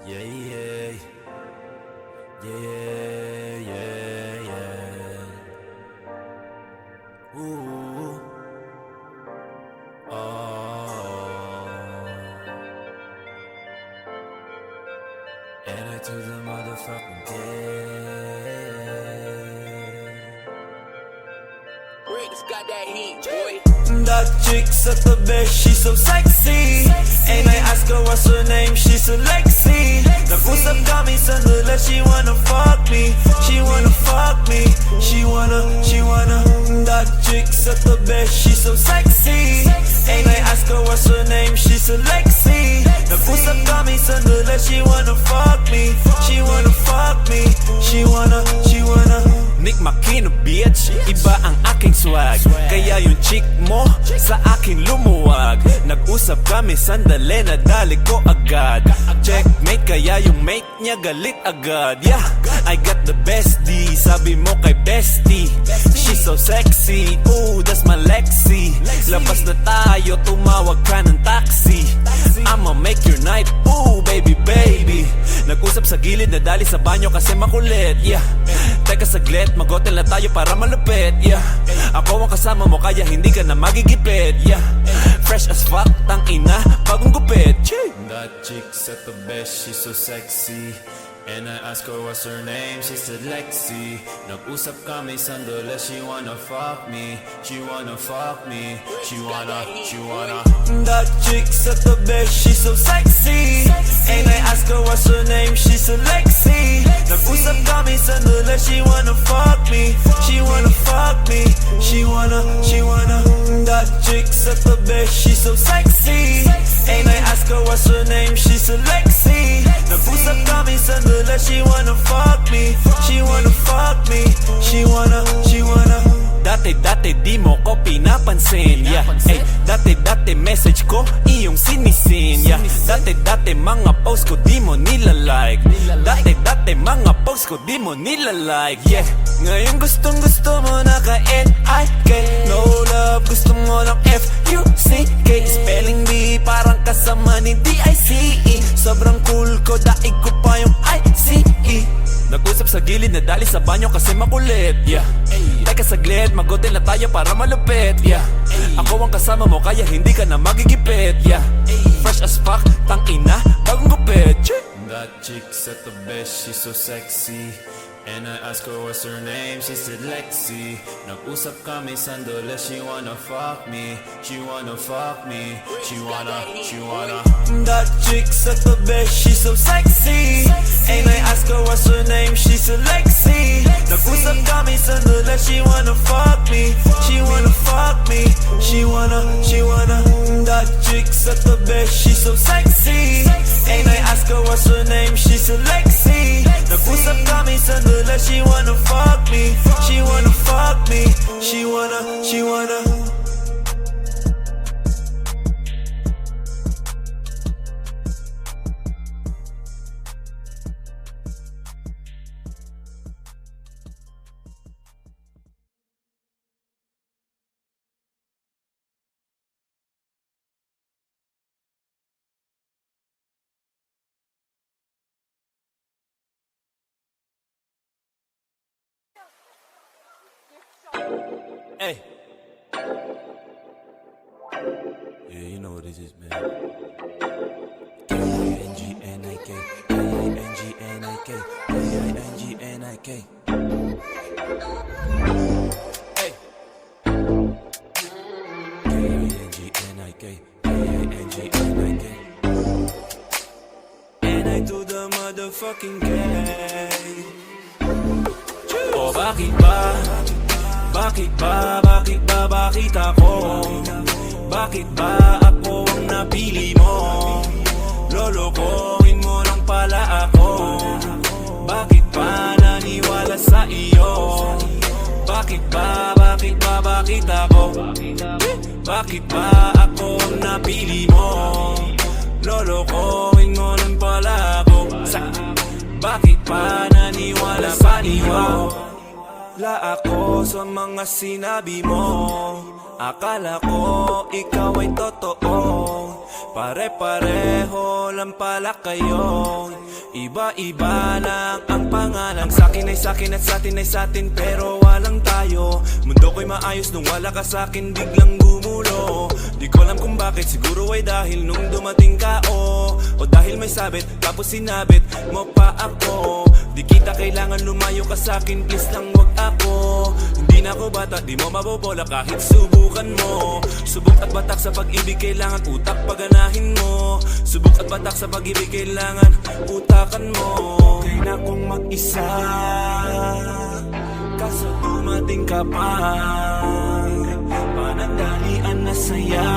Yeah, yeah, yeah, yeah, yeah. Ooh, oh. And I to the motherfucking dead. Rick's got that heat, boy. That chick's at the best, she's so sexy. And I ask her what's her name, she's so Lexi. Nag-usap kami sandali, she wanna fuck me. She wanna fuck me. She wanna. That chick's at the best, she's so sexy. And I ask her what's her name, she's so Lexi. Nag-usap kami sandali, she wanna fuck me. She wanna fuck me. She wanna. Nick Makino bitch, iba ang aking swag. Kaya yung chick mo sa akin lumuwag. Nag-usap kami sandali, nadali ko agad. Checkmate, kaya yung mate niya galit agad. Yeah, I got the bestie, sabi mo kay bestie. She's so sexy, ooh, that's my Lexi. Labas na tayo, tumawag ka ng taxi. I'ma make your night, ooh, baby, baby. Nag-usap sa gilid, nadali sa banyo kasi makulit. Yeah, teka saglit, mag-hotel na tayo para malupit. Yeah, ako ang kasama mo kaya hindi ka na magigipit. Yeah, fresh as fuck, tang ina, bagong gupit. That chick's at the best, she's so sexy. And I ask her what's her name, she said Lexi. Nag-usap kami sandali, she wanna fuck me. She wanna fuck me. She wanna. That chick's at the best, she's so sexy. And I ask her what's her name, she said Lexi. Nag-usap kami sandali, she wanna fuck me. She wanna fuck me. She wanna. That chick's at the best, she's so sexy. And I ask her what's her name, she said Lexi. Nag-usap kami sandali, she wanna fuck me. She wanna fuck me. She wanna. Dati di mo ko pinapansin. Yeah, ay, dati message ko iyong sinisin. Yeah, dati mga post ko di mo nilalike. Dati mga post ko di mo nilalike. Yeah, ngayon gustong mo na ka-N-I-K. No love, gusto mo ng F-U-C-K. Spelling bee parang kasama ni D-I-C-E. Sobrang cool ko, daig ko pa yung I-C-E. Nag-usap sa gilid, nadali sa banyo kasi makulit. Yeah, teka saglit, mag-hotel na tayo para malupit. Yeah, ako ang kasama mo kaya hindi ka na magigipit. Yeah, fresh as fuck, tang ina, bagong gupit. That chick's at the best, she's so sexy. And I ask her what's her name, she said Lexi. Nag-usap kami sandali, she wanna fuck me. She wanna fuck me. She wanna. That chick's at the best, she's so sexy. And I ask her what's her name, she said Lexi. Nag-usap kami sandali, she wanna fuck me. She wanna fuck me. She wanna. That chick's at the best, she's so sexy. And I ask her what's her name, she said Lexi. Nag-usap kami sandali, she wanna fuck me. She wanna fuck me. She wanna. Hey. Yeah, you know what it is, man. K-I-N-G-N-I-K, K-I-N-G-N-I-K, K-I-N-G-N-I-K. Hey. K-I-N-G-N-I-K, K-I-N-G-N-I-K. And I do the motherfucking game. Oh, bakit ba? Bakit ako? Bakit ba ako ang napili mo? Lolokohin mo lang pala ako. Bakit ba naniwala sa iyo? Bakit ako? Bakit ba ako ang napili mo? Lolokohin mo lang pala ako. Bakit ba naniwala sa iyo? La ako sa mga sinabi mo. Akala ko ikaw ay totoo. Pare-pareho lang pala kayo. Iba-iba lang ang pangalan. Sa'kin ay sa'kin at sa'tin ay sa'tin, pero walang tayo. Mundo ko'y maayos nung wala ka sa'kin, biglang gumulo. Di ko alam kung bakit, siguro ay dahil nung dumating ka o dahil may sabit, tapos sinabit mo pa ako. Di kita kailangan lumayo ka sa'kin, please lang wag ako. Hindi na ako bata, di mo mabobola kahit subukan mo. Subok at batak sa pag-ibig, kailangan utak paganahin mo. Subok at batak sa pag-ibig, kailangan utakan mo. Okay na kong mag-isa, kaso dumating ka pa. Panandalian na saya,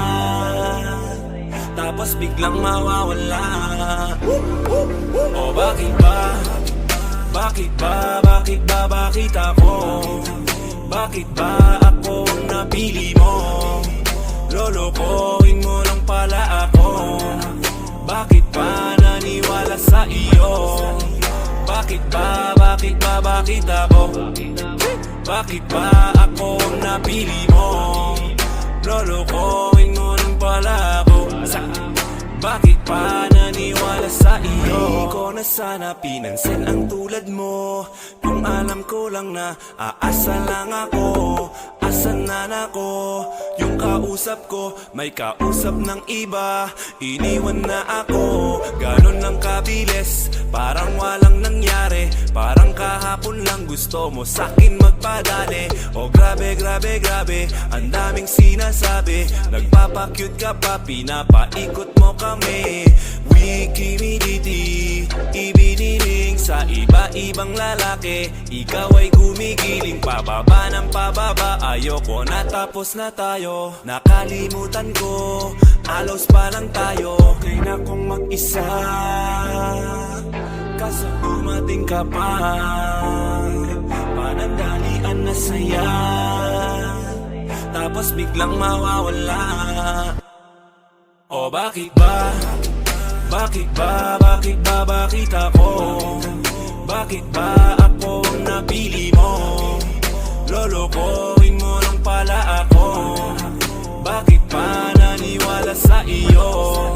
tapos biglang mawawala. O bakit ba? Bakit ba? Bakit ba? Bakit ako? Bakit ba ako ang napili mo? Lolokohin mo lang pala ako. Bakit ba naniwala sa iyo? Bakit ba? Bakit ba? Bakit ako? Bakit ba ako ang napili mo? Lolokohin mo lang pala ako. Bakit pa naniwala sa iyo? Di ko na sana pinansin ang tulad mo. Kung alam ko lang na aasa lang ako. Asan na ako? Yung kausap ko may kausap ng iba. Iniwan na ako, ganon lang kabilis. Parang walang nangyari, parang kahapon lang gusto mo sa'kin magpadali. O grabe, grabe, grabe, ang daming sinasabi. Nagpapakyut ka pa, pinapaikot mo kami. Wikimiditi, ibiniling sa iba-ibang lalaki. Ikaw ay gumigiling, pababa ng pababa. Ayoko na, tapos na tayo. Nakalimutan ko, alos pa lang tayo. Okay na kong mag-isa, kaso dumating ka pa. Panandalian na saya, tapos biglang mawawala. O bakit ba? Bakit ba? Bakit ba? Bakit ako? Bakit ba ako ang napili mo? Lolokohin mo lang pala ako. Bakit ba naniwala sa iyo?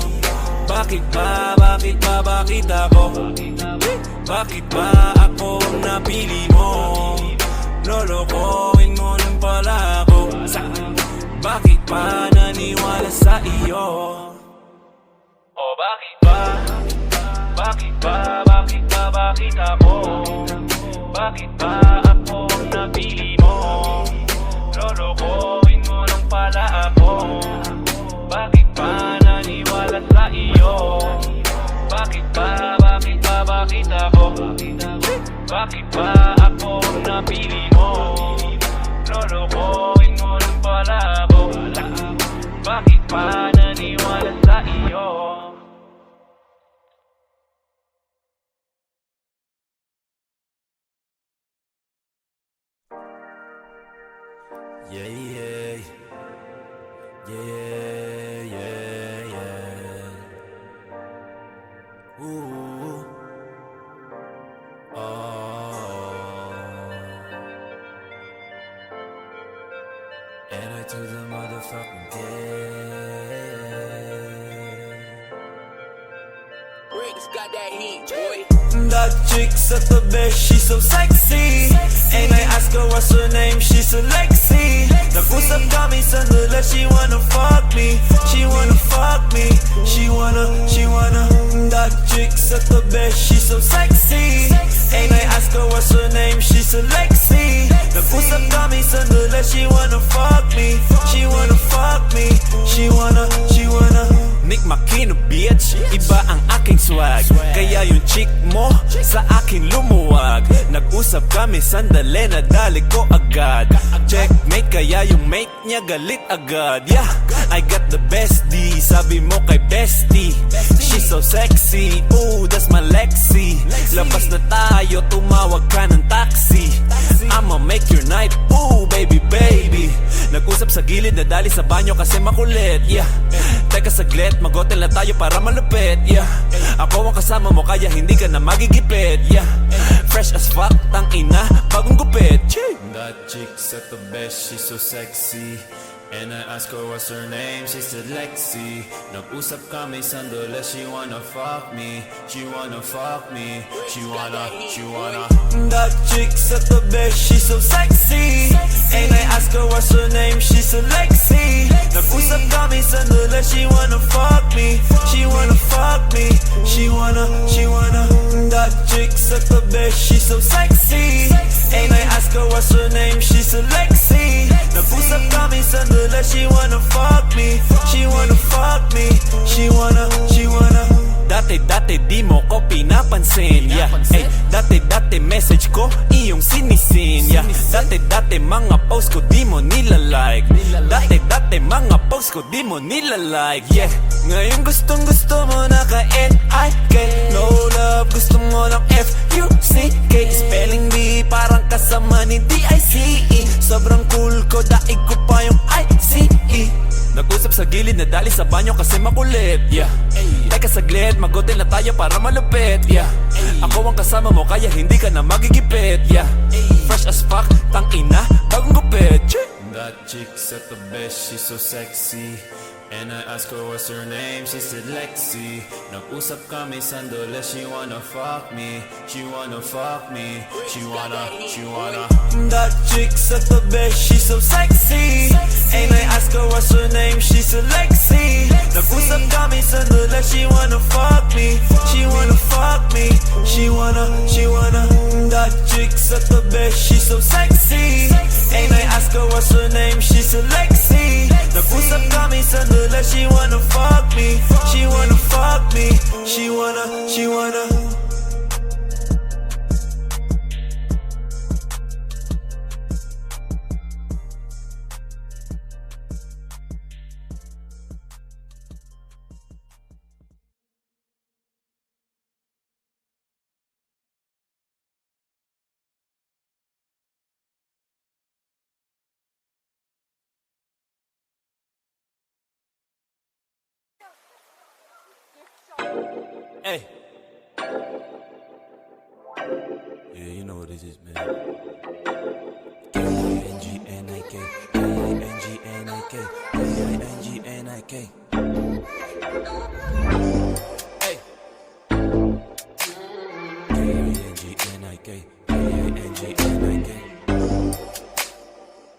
Bakit ba? Bakit ba? Bakit ako? Bakit ba ako ang napili mo? Lolokohin mo lang pala ako. Bakit ba naniwala sa iyo? O bakit ba? Bakit ba? Bakit ba? Bakit ako? Bakit ba ako ang napili mo? Lolokohin mo lang pala ako. Bakit ba naniwala sa iyo? Bakit ba? Bakit ba? Bakit ako? Bakit ba ako ang napili mo? Lolokohin mo lang pala ako. Bakit ba naniwala sa iyo? Yeah, yeah, yeah, yeah, yeah. Ooh, and I took the motherfucking day. Rick's got that heat, boy. That chick's at the best, she's so sexy. And I ask her what's her name, she's so Lexi. Nag-usap kami sandali, she wanna fuck me. She wanna fuck me. She wanna. That chick's at the best, she's so sexy. And I ask her what's her name, she's so Lexi. Nag-usap kami sandali, she wanna fuck me. She wanna fuck me. She wanna. Nick Makino bitch, iba ang aking swag. Kaya yung chick mo sa akin lumuwag. Nag-usap kami sandali, nadali ko agad. Checkmate, kaya yung mate niya galit agad. Yeah, I got the bestie, sabi mo kay bestie. She's so sexy, ooh, that's my Lexi. Labas na tayo, tumawag ka ng taxi. I'ma make your night, ooh, baby, baby. Nag-usap sa gilid, nadali sa banyo kasi makulit. Yeah, teka saglit, mag-hotel na tayo para malupit. Yeah, ako ang kasama mo kaya hindi ka na magigipit. Yeah, fresh as fuck, tang ina, bagong gupit. That chick's at the best, she's so sexy. And I asked her what's her name, she said Lexi. Nag-usap kami sandali, she wanna fuck me. She wanna fuck me. She wanna That chick's at the best, she's so sexy. And I asked her what's her name, she said Lexi. Nag-usap kami sandali, she wanna fuck me. She wanna fuck me. She wanna That chick's at the best, she's so sexy. And I asked her what's her name, she said Lexi. Nag-usap kami sandali, she wanna fuck me. She wanna fuck me. She wanna Dati di mo ko pinapansin, yeah. Ay, dati message ko iyong sinisin, yeah. Dati mga post ko di mo nilalike. Dati mga post ko di mo nilalike, yeah. Ngayon gustong mo na ka-N-I-K. No love, gusto mo ng F-U-C-K. Spelling bee parang kasama ni D-I-C-E. Sobrang cool ko, daig ko pa yung I-C-E. Nag-usap sa gilid na dali sa banyo kasi makulit, yeah. Teka saglit, mag-hotel na tayo para malupit, yeah. Ako ang kasama mo kaya hindi ka na magigipit, yeah. Fresh as fuck, tangina, bagong gupit. That chick's at the best, she's so sexy. And I asked her what's her name, she said Lexi. Nag-usap kami sandali, she wanna fuck me. She wanna fuck me. She wanna That chick's at the best, she's so sexy. And I asked her what's her name, she said Lexi. Nag-usap kami sandali, she wanna fuck me. She wanna fuck me. She wanna That chick's at the best, she's so sexy. And I asked her what's her name, she said Lexi. Nag-usap kami sandali, she wanna fuck me. She wanna fuck me. She wanna Hey. Yeah, you know what it is, man. K-I-N-G-N-I-K, K-I-N-G-N-I-K, K-I-N-G-N-I-K. Hey. K-I-N-G-N-I-K, K-I-N-G-N-I-K.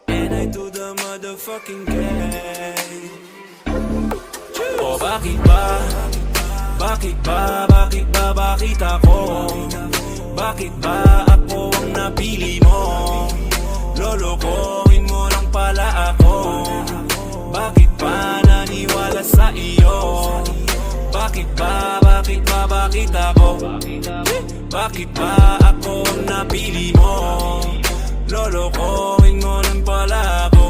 And I do the motherfucking K. Oh, bakit ba? Bakit ako? Bakit ba ako ang napili mo? Lolokohin mo lang pala ako. Bakit ba naniwala sa iyo? Bakit ako? Bakit ba ako ang napili mo? Lolokohin mo lang pala ako.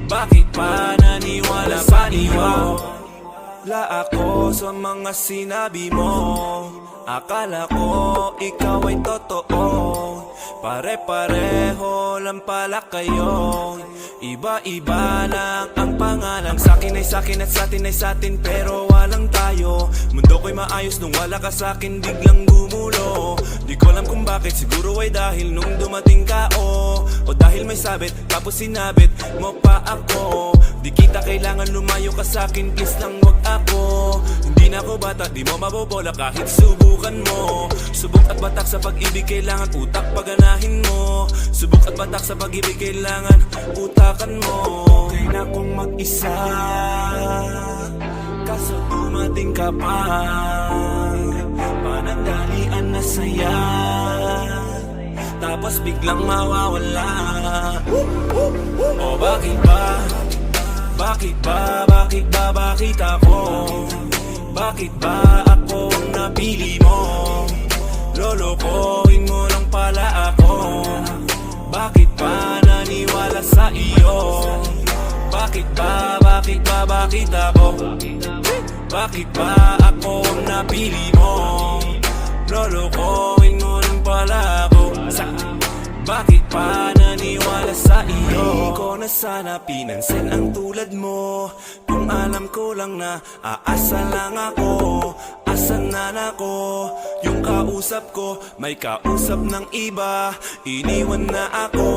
Bakit ba naniwala sa iyo? La ako sa mga sinabi mo. Akala ko ikaw ay totoo. Pare-pareho lang pala kayo. Iba-iba lang ang pangalan. Sa'kin ay sa'kin at sa'tin ay sa'tin, pero walang tayo. Mundo ko'y maayos nung wala ka sa'kin, biglang gumulo. Di ko alam kung bakit, siguro ay dahil nung dumating ka o dahil may sabit, tapos sinabit mo pa ako. Di kita kailangan lumayo ka sa'kin, please lang wag ako. Hindi na ako bata, di mo mabobola kahit subukan mo. Subok at batak sa pag-ibig, kailangan utak paganahin mo. Subok at batak sa pag-ibig, kailangan utakan mo. Okay na kung mag-isa, kaso dumating ka pa. Panandalian na saya, tapos biglang mawawala. O bakit ba? Bakit ako? Bakit ba ako ang napili mo? Lolokohin mo lang pala ako. Bakit ba naniwala sa iyo? Bakit ako? Bakit ba ako ang napili mo? Lolokohin mo lang pala ako. Bakit pa naniwala sa iyo? Di ko na sana pinansin ang tulad mo. Kung alam ko lang na aasa lang ako. Asan na ako? Yung kausap ko, may kausap ng iba. Iniwan na ako,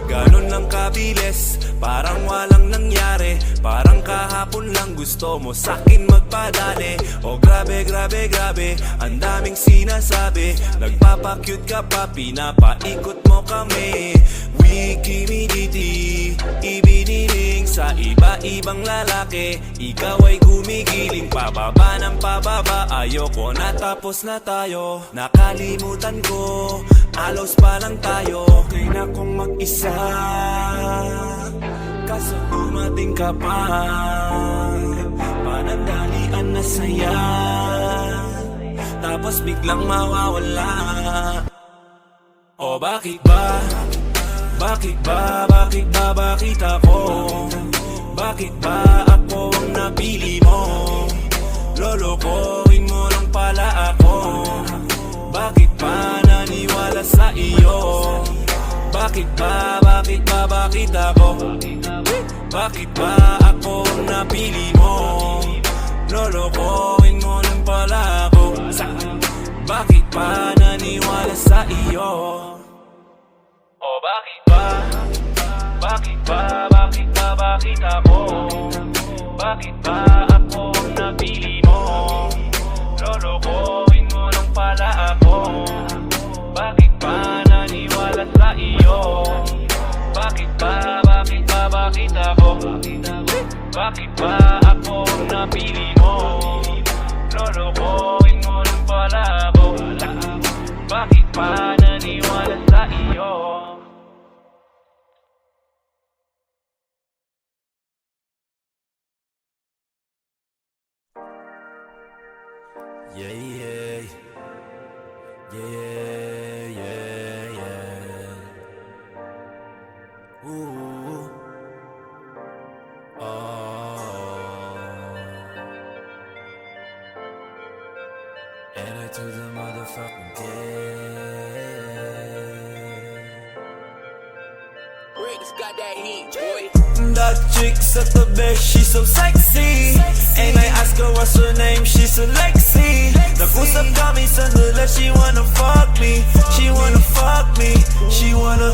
ganon lang kabilis. Parang walang nangyari, parang kahapon lang gusto mo sa'kin magpadali. Oh grabe, grabe, grabe, ang daming sinasabi. Nagpapacute ka pa, pinapaikot mo kami. Wikimiditi, ibiniling sa iba-ibang lalaki. Ikaw ay gumigiling, pababa ng pababa. Ayoko na, tapos na tayo. Nakalimutan ko, alos pa lang tayo. Okay na kung mag-isa, kaso dumating ka pa. Panandalian na saya, tapos biglang mawawala. O bakit ba? Bakit ba? Bakit ba? Bakit ako? Bakit ba ako ang napili mo? Lolokohin mo lang pala ako. Bakit pa naniwala sa iyo? Bakit ba? Bakit ba? Bakit ako? Bakit ba ako ang napili mo? Lolokohin mo lang pala ako. Bakit pa naniwala sa iyo? O bakit ba? Bakit ba? Bakit ba? Bakit ako? Bakit ba ako ang napili mo? Lolokohin mo lang pala ako. Bakit ba naniwala sa iyo? Bakit ba? Bakit ba? Bakit ako? Bakit ba ako ang napili mo? Lolokohin mo lang pala ako. Bakit ba naniwala sa iyo? Yeah, yeah, yeah, yeah, yeah. Ooh, oh. And I took the motherfucking day. Rick's got that heat, boy. That chick's at the best, she's so sexy. And I ask her what's her name, she's a Lexi. Nag-usap kami sandali, she wanna fuck me. She wanna fuck me. She wanna.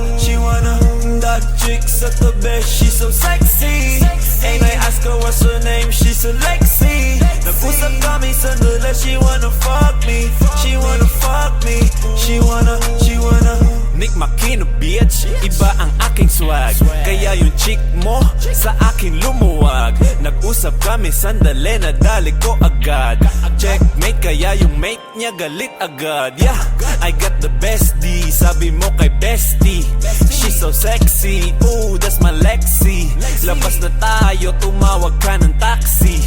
That chick's at the best, she's so sexy. And I ask her what's her name, she's a Lexi. Nag-usap kami sandali, she wanna fuck me. She wanna fuck me. She wanna. Nick Makino bitch, iba ang aking swag. Kaya yung chick mo sa akin lumuwag. Nag-usap kami sandali, nadali ko agad. Checkmate, kaya yung mate niya galit agad. Yeah, I got the bestie, sabi mo kay bestie. She's so sexy, ooh, that's my Lexi. Labas na tayo, tumawag ka ng taxi.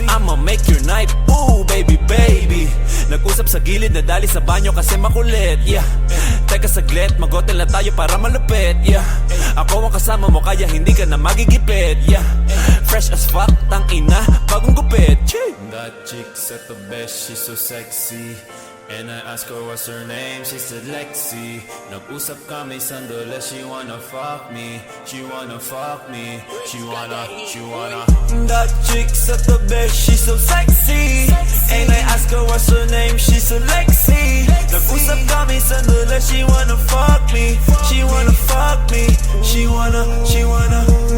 I'ma make your night, ooh, baby, baby. Nag-usap sa gilid, nadali sa banyo kasi makulit. Yeah, teka saglit, mag-hotel na tayo para malupit. Yeah, ako ang kasama mo kaya hindi ka na magigipit. Yeah, fresh as fuck, tang ina, bagong gupit. That chick's at the best, she's so sexy. And I ask her what's her name, she said Lexi. Nag-usap kami sandali, she wanna fuck me. She wanna fuck me. She wanna. That chick's at the best, she's so sexy. And I ask her what's her name, she's a Lexi. Nag-usap kami sandali, she wanna fuck me. She wanna fuck me. She wanna.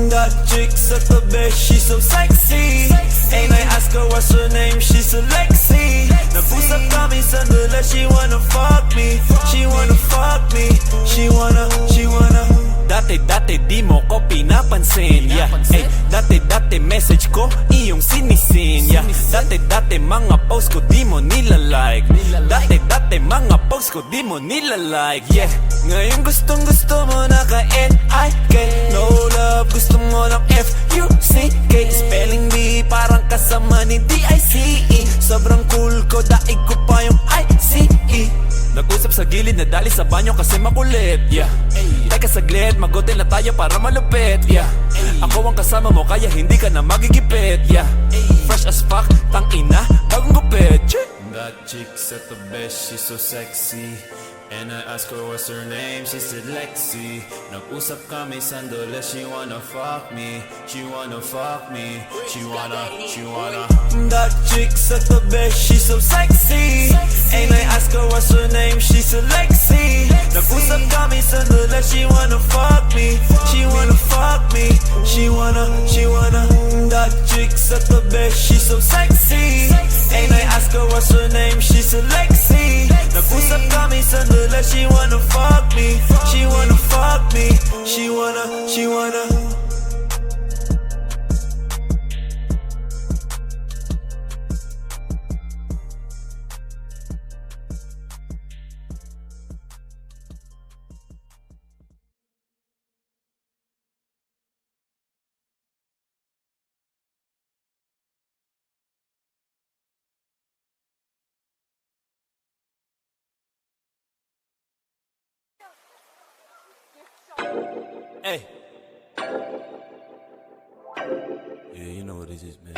That chick's at the best, she's so sexy. And I ask her what's her name, she's a Lexi. Nag-usap kami sandali, she wanna fuck me. She wanna fuck me. She wanna. Dati di mo ko pinapansin. Yeah, ay, dati message ko iyong sinisin. Yeah, dati mga post ko di mo nilalike. Dati mga post ko di mo nilalike. Yeah, ngayon gustong gusto mo na ka-N-I-K. No love, gusto mo ng F-U-C-K. Spelling bee parang kasama ni D-I-C-E. Sobrang cool ko, daig ko pa yung I-C-E. Nag-usap sa gilid, nadali sa banyo kasi makulit. Yeah, teka saglit, mag-hotel na tayo para malupit. Yeah, ako ang kasama mo kaya hindi ka na magigipit. Yeah, fresh as fuck, tang ina, bagong gupit. That chick's at the best, she's so sexy. And I ask her what's her name, she said Lexi. Nag-usap kami sandali, she wanna fuck me. She wanna fuck me. She wanna. That chick's at the best, she's so sexy. And I ask her what's her sexy. Nag-usap kami sandali, she wanna fuck me. She wanna fuck me. She wanna that chick sa tabi, she's so sexy. And I ask her what's her name, she's so Lexi. Nag-usap kami sandali, she wanna fuck me. She wanna fuck me. She wanna Hey. Yeah, you know what this is, man.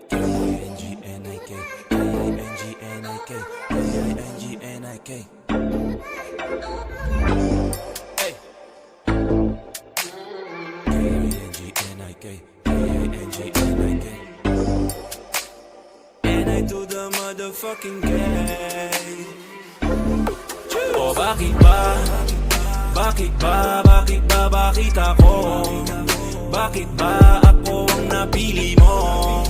K-I-N-G-N-I-K, K-I-N-G-N-I-K, K-I-N-G-N-I-K. Hey. K-I-N-G-N-I-K, K-I-N-G-N-I-K. And I do the motherfucking gay. Oh, bakit ba? Bakit ako? Bakit ba ako ang napili mo?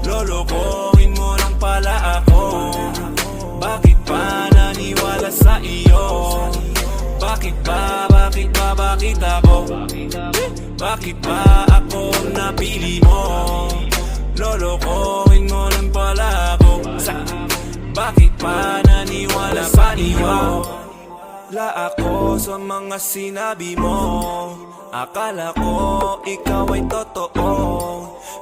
Lolokohin mo lang pala ako. Bakit ba naniwala sa iyo? Bakit ako? Bakit ba ako ang napili mo? Lolokohin mo lang pala ako. Bakit ba naniwala sa iyo? La ako sa mga sinabi mo. Akala ko ikaw ay totoo.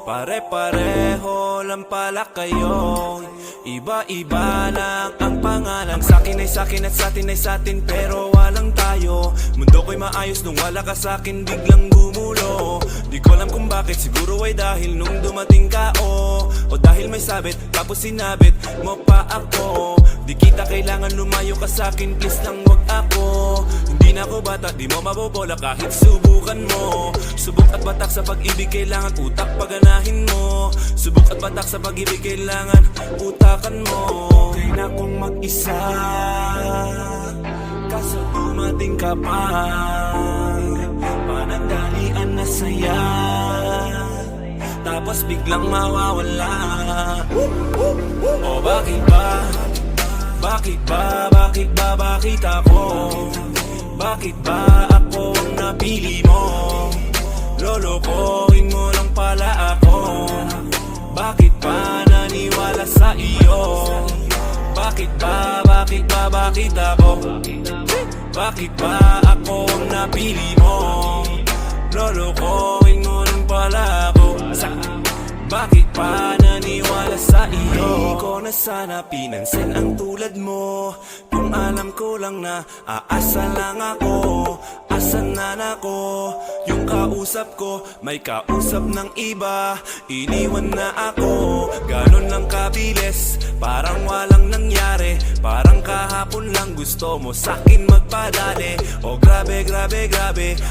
Pare-pareho lang pala kayo. Iba-iba lang ang pangalan. Sa'kin ay sa'kin at sa'tin ay sa'tin, pero walang tayo. Mundo ko'y maayos nung wala ka sa'kin, biglang gumulo. Di ko alam kung bakit, siguro ay dahil nung dumating ka o dahil may sabit, tapos sinabit mo pa ako. Di kita kailangan lumayo ka sa'kin, please lang wag ako. Hindi na ako bata, di mo mabobola kahit subukan mo. Subok at batak sa pag-ibig, kailangan utak paganahin mo. Subok at batak sa pag-ibig, kailangan utakan mo. Okay na kung mag-isa, kaso dumating ka pa. Panandalian na saya, tapos biglang mawawala. O bakit ba? Bakit ako? Bakit ba ako ang napili mo? Lolokohin mo lang pala ako. Bakit ba naniwala sa iyo? Bakit ako? Bakit ba ako ang napili mo? Lolokohin mo lang pala ako. Bakit pa naniwala sa iyo? Di ko na sana pinansin ang tulad mo. Kung alam ko lang na aasa lang ako. Asan na ako? Yung kausap ko may kausap ng iba. Iniwan na ako, ganon lang kabilis. Parang walang nangyari, parang kahapon lang gusto mo sa'kin magpadali. O grabe,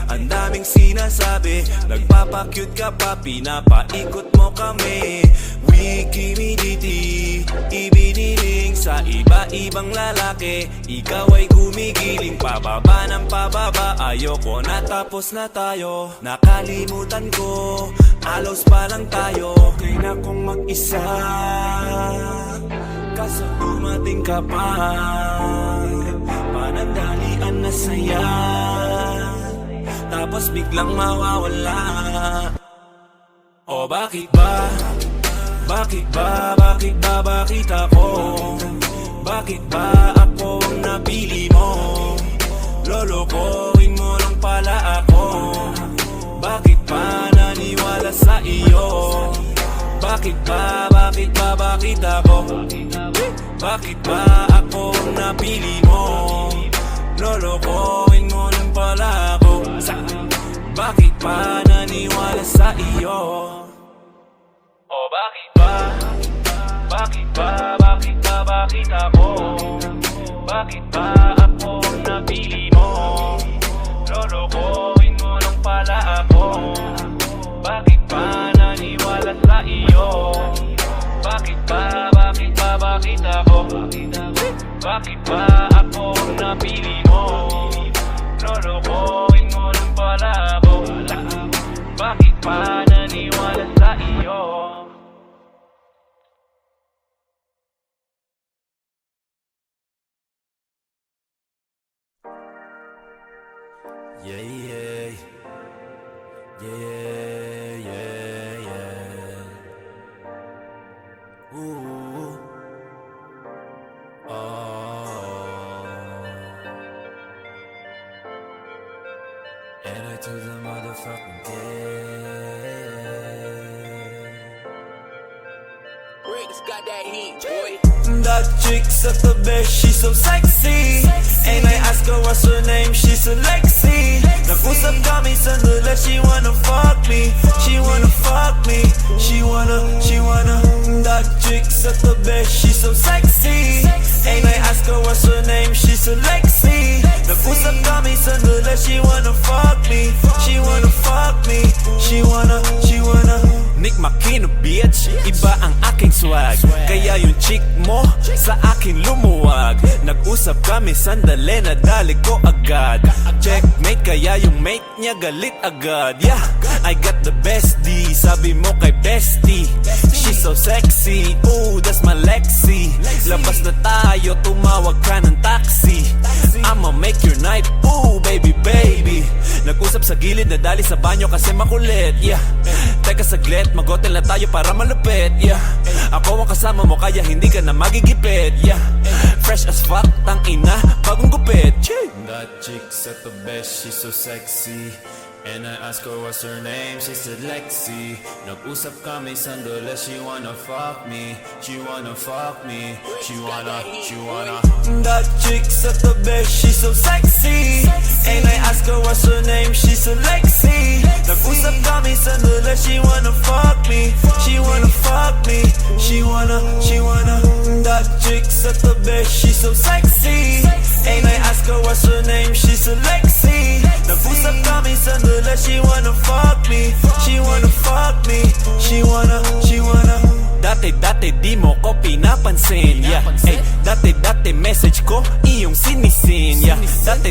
ang daming sinasabi. Nagpapakyut ka pa, pinapaikot mo kami. Wikimiditi, ibiniling sa iba-ibang lalaki. Ikaw ay gumigiling, pababa ng pababa. Ayoko na, tapos na tayo. Nakalimutan ko, alos pa lang tayo. Okay na kung mag-isa, kaso dumating ka pa. Panandalian na saya, tapos biglang mawawala. O bakit ba? Bakit ako? Bakit ba ako ang napili mo? Lolokohin mo lang pala ako. Bakit pa naniwala sa iyo? Bakit ako? Bakit ba ako ang napili mo? Lolokohin mo lang pala ako. Bakit pa naniwala sa iyo? O bakit ba ako? Bakit ba ako ang napili mo? Lolokohin mo lang pala ako. Bakit pa naniwala sa iyo? Bakit ba bakit ako? Bakit ba ako ang napili mo? Lolokohin mo lang pala ako. Bakit pa naniwala sa iyo? Yeah, yeah, yeah, yeah, yeah. Ooh, oh. And I took the motherfucking day. Rick's got that heat, boy. That chick's at the best, she's so sexy. And I ask her what's her name, she's a Lexi. Nag-usap kami sandali, she wanna fuck me. She wanna fuck me. She wanna. That chick's at the best, she's so sexy. And I ask her what's her name, she's a Lexi. Nag-usap kami sandali, she wanna fuck me. She wanna fuck me. She wanna. Nick Makino bitch, iba ang aking swag. Kaya yung chick mo sa akin lumuwag. Nag-usap kami sandali, nadali ko agad. Checkmate, kaya yung mate niya galit agad. Yeah, I got the bestie, sabi mo kay bestie. She's so sexy, ooh, that's my Lexi. Labas na tayo, tumawag ka ng taxi. I'ma make your night, ooh, baby. Nag-usap sa gilid, nadali sa banyo kasi makulit. Yeah, teka saglit, mag-hotel na tayo para malupit. Yeah, ako ang kasama mo kaya hindi ka na magigipit. Yeah, fresh as fuck, tang ina, bagong gupit. That chick's at the best, she's so sexy. And I ask her what's her name, she said Lexi. Nag-usap kami sandali, she wanna fuck me. She wanna fuck me. She wanna. That chick's at the best, she's so sexy. And I ask her what's her name, she's a Lexi. Nag-usap kami sandali, she wanna fuck me. She wanna fuck me. She wanna. That chick's at the best, she's so sexy. And I ask her what's her name, she's a Lexi. Nag-usap kami sandali, she wanna fuck me. She wanna fuck me. She wanna. Dati di mo ko pinapansin. Yeah, ay, dati message ko iyong sinisin. Yeah,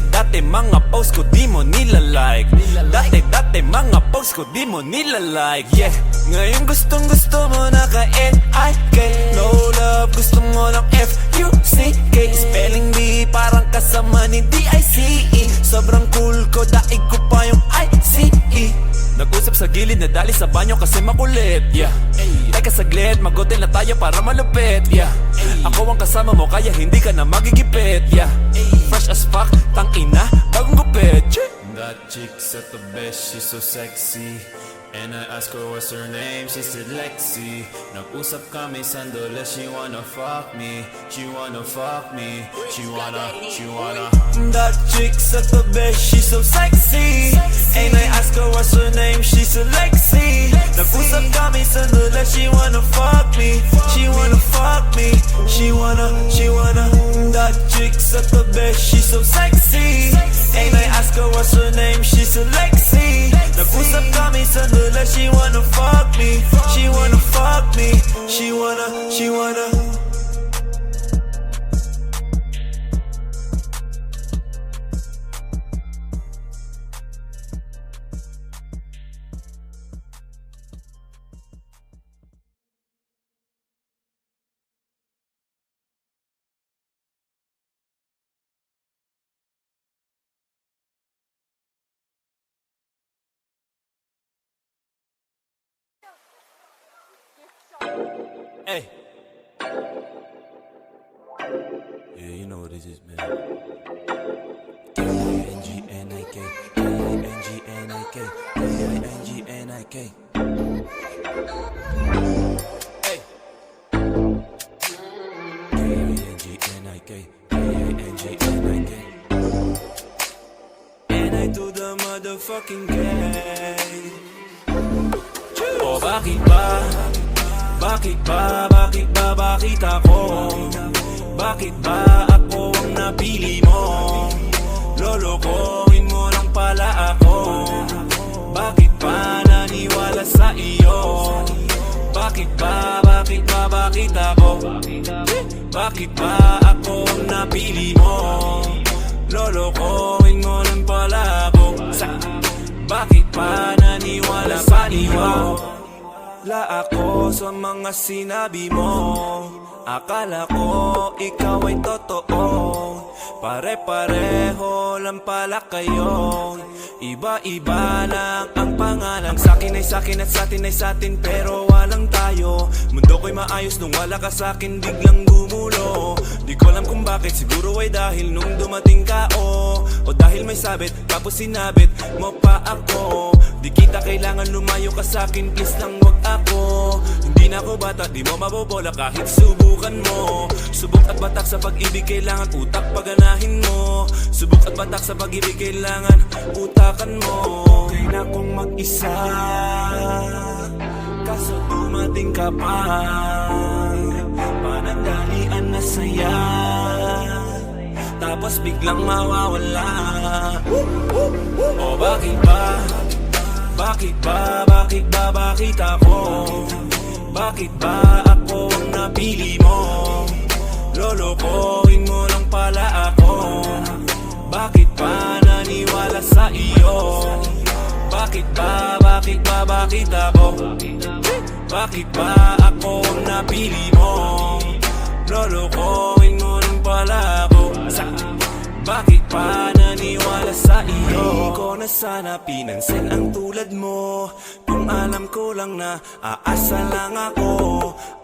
dati mga post ko di mo nilalike. Dati mga post ko di mo nilalike. Yeah, ngayon gustong gusto mo na ka-N-I-K. No love, gusto mo ng F-U-C-K. Spelling bee parang kasama ni D-I-C-E. Sobrang cool ko, daig ko pa yung I-C-E. Nag-usap sa gilid, nadali sa banyo kasi makulit. Yeah, teka saglit, mag-hotel na tayo para malupit. Yeah, ako ang kasama mo kaya hindi ka na magigipit. Yeah, fresh as fuck, tang ina, bagong gupit. That chick's at the best, she's so sexy. And I ask her what's her name, she said Lexi. Nag-usap kami sandali, she wanna fuck me. She wanna fuck me. She wanna. That chick's at the best, she's so sexy. And I ask her what's her name, she's a Lexi. Nag-usap kami sandali, she wanna fuck me. She wanna fuck me. She wanna. That chick's at the best, she's so sexy. And I ask her what's her name, she's a Lexi. Nag-usap kami sandali, she wanna fuck me. She wanna fuck me. She wanna. Hey. Yeah, you know what it is, man. K-I-N-G-N-I-K, K-I-N-G-N-I-K, K-I-N-G-N-I-K. Hey. K-I-N-G-N-I-K, K-I-N-G-N-I-K. And I do the motherfucking game. Oh, bakit ba? Bakit ako? Bakit ba ako ang napili mo? Lolokohin mo lang pala ako. Bakit pa naniwala sa iyo? Bakit ako? Bakit ba ako ang napili mo? Lolokohin mo lang pala ako. Bakit pa naniwala sa iyo? La ako sa mga sinabi mo. Akala ko ikaw ay totoo. Pare-pareho lang pala kayo. Iba-iba lang ang pangalan. Sa'kin ay sa'kin at sa'tin ay sa'tin, pero walang tayo. Mundo ko'y maayos nung wala ka sa'kin, biglang gumulo. Di ko alam kung bakit, siguro ay dahil nung dumating ka o dahil may sabit, tapos sinabit mo pa ako. Di kita kailangan lumayo ka sa'kin, please lang wag ako. Hindi na ako bata, di mo mabobola kahit subukan mo. Subok at batak sa pag-ibig, kailangan utak paganahin mo. Subok at batak sa pag-ibig, kailangan utakan mo. Okay na kong mag-isa, kaso dumating ka pa. Panandalian na saya, tapos biglang mawawala. O bakit ba? Bakit ba? Bakit ba? Bakit ako? Bakit ba ako ang napili mo? Lolokohin mo lang pala ako. Bakit ba naniwala sa iyo? Bakit ba? Bakit ba? Bakit ako? Bakit ba ako ang napili mo? Lolokohin mo lang pala ako. Bakit pa naniwala sa iyo? Di ko na sana pinansin ang tulad mo. Kung alam ko lang na aasa lang ako.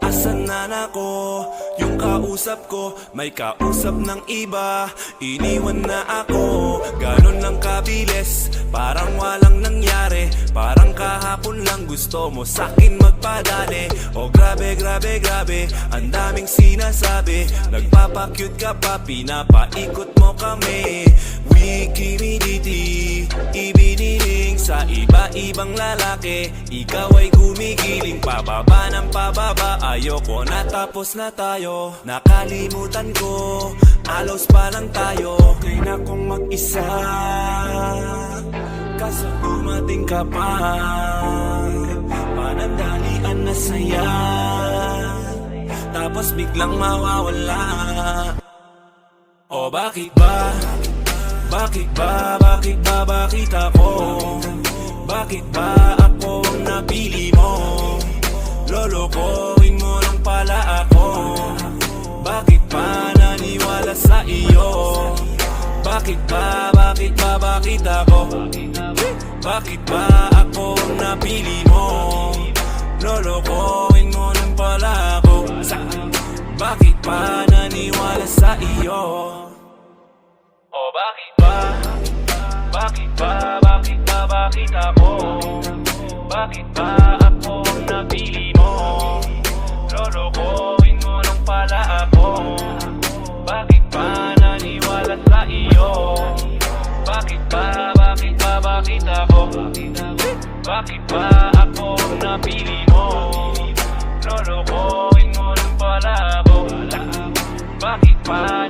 Asan na ako? Yung kausap ko may kausap ng iba. Iniwan na ako, ganon lang kabilis. Parang walang nangyari, parang kahapon lang gusto mo sa'kin magpadali. Oh grabe, grabe, grabe, ang daming sinasabi. Nagpapakyut ka pa, pinapaikot mo kami. Wikimiditi, ibiniling sa iba-ibang lalaki. Ikaw ay gumigiling, pababa ng pababa. Ayoko na, tapos na tayo. Nakalimutan ko, alos pa lang tayo. Okay na kong mag-isa, kaso dumating ka pa. Panandalian na saya, tapos biglang mawawala. O bakit ba? Bakit ba? Bakit ba? Bakit ako? Bakit ba ako ang napili mo? Lolokohin mo lang pala ako. Bakit pa naniwala sa iyo? Bakit ba? Bakit ba? Bakit ako? Bakit ba ako ang napili mo? Lolokohin mo lang pala ako. Bakit pa naniwala sa iyo? O bakit ba? Bakit ba? Bakit ba? Bakit ako? Bakit ba ako ang napili mo? Lolokohin mo lang pala ako. Bakit ba naniwala sa iyo? Bakit ba? Bakit ba? Bakit ako? Bakit ba ako ang napili mo? Lolokohin mo lang pala ako. Bakit ba